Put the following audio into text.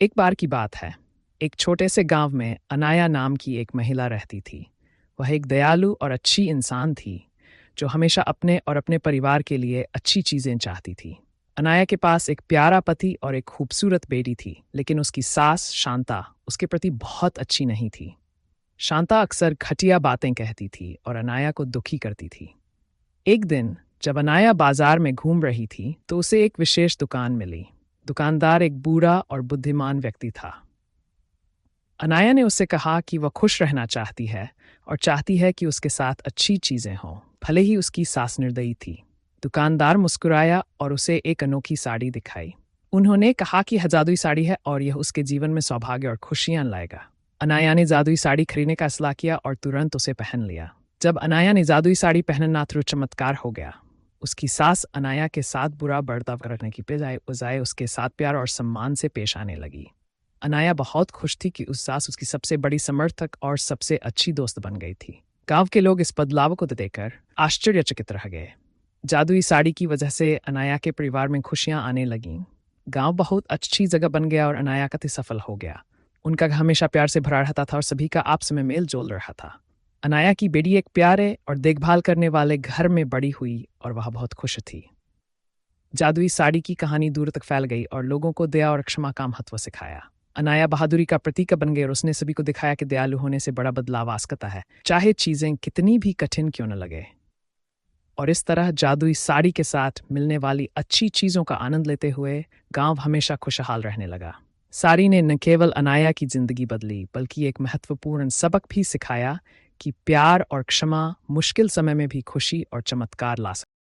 एक बार की बात है। एक छोटे से गांव में अनाया नाम की एक महिला रहती थी। वह एक दयालु और अच्छी इंसान थी, जो हमेशा अपने और अपने परिवार के लिए अच्छी चीजें चाहती थी। अनाया के पास एक प्यारा पति और एक खूबसूरत बेटी थी, लेकिन उसकी सास शांता उसके प्रति बहुत अच्छी नहीं थी। शांता अक्सर घटिया बातें कहती थी और अनाया को दुखी करती थी। एक दिन जब अनाया बाजार में घूम रही थी, तो उसे एक विशेष दुकान मिली। दुकानदार एक बूढ़ा और बुद्धिमान व्यक्ति था। अनाया ने उससे कहा कि वह खुश रहना चाहती है और चाहती है कि उसके साथ अच्छी चीजें हों, भले ही उसकी सास निर्दयी थी। दुकानदार मुस्कुराया और उसे एक अनोखी साड़ी दिखाई। उन्होंने कहा कि यह जादुई साड़ी है और यह उसके जीवन में सौभाग्य और खुशियां लाएगा। अनाया ने जादुई साड़ी खरीदने का फैसला किया और तुरंत उसे पहन लिया। जब अनाया ने जादुई साड़ी पहनना तो चमत्कार हो गया। उसकी सास अनाया के साथ बुरा बर्ताव करने की बजाय उसके साथ प्यार और सम्मान से पेश आने लगी। अनाया बहुत खुश थी कि उस सास उसकी सबसे बड़ी समर्थक और सबसे अच्छी दोस्त बन गई थी। गांव के लोग इस बदलाव को देखकर आश्चर्यचकित रह गए। जादुई साड़ी की वजह से अनाया के परिवार में खुशियां आने लगीं। गांव बहुत अच्छी जगह बन गया और अनाया का सफल हो गया। उनका घर हमेशा प्यार से भरा रहता था और सभी का आपस में मेल जोल रहा था। अनाया की बेटी एक प्यारे और देखभाल करने वाले घर में बड़ी हुई और वह बहुत खुश थी। जादुई साड़ी की कहानी दूर तक फैल गई और लोगों को दया और क्षमा का महत्व सिखाया। अनाया बहादुरी का प्रतीक बन गई और उसने सभी को दिखाया कि दयालु होने से बड़ा बदलाव आ सकता है, चाहे चीजें कितनी भी कठिन क्यों न लगे। और इस तरह जादुई साड़ी के साथ मिलने वाली अच्छी चीजों का आनंद लेते हुए गांव हमेशा खुशहाल रहने लगा। साड़ी ने न केवल अनाया की जिंदगी बदली, बल्कि एक महत्वपूर्ण सबक भी सिखाया कि प्यार और क्षमा मुश्किल समय में भी खुशी और चमत्कार ला सकते।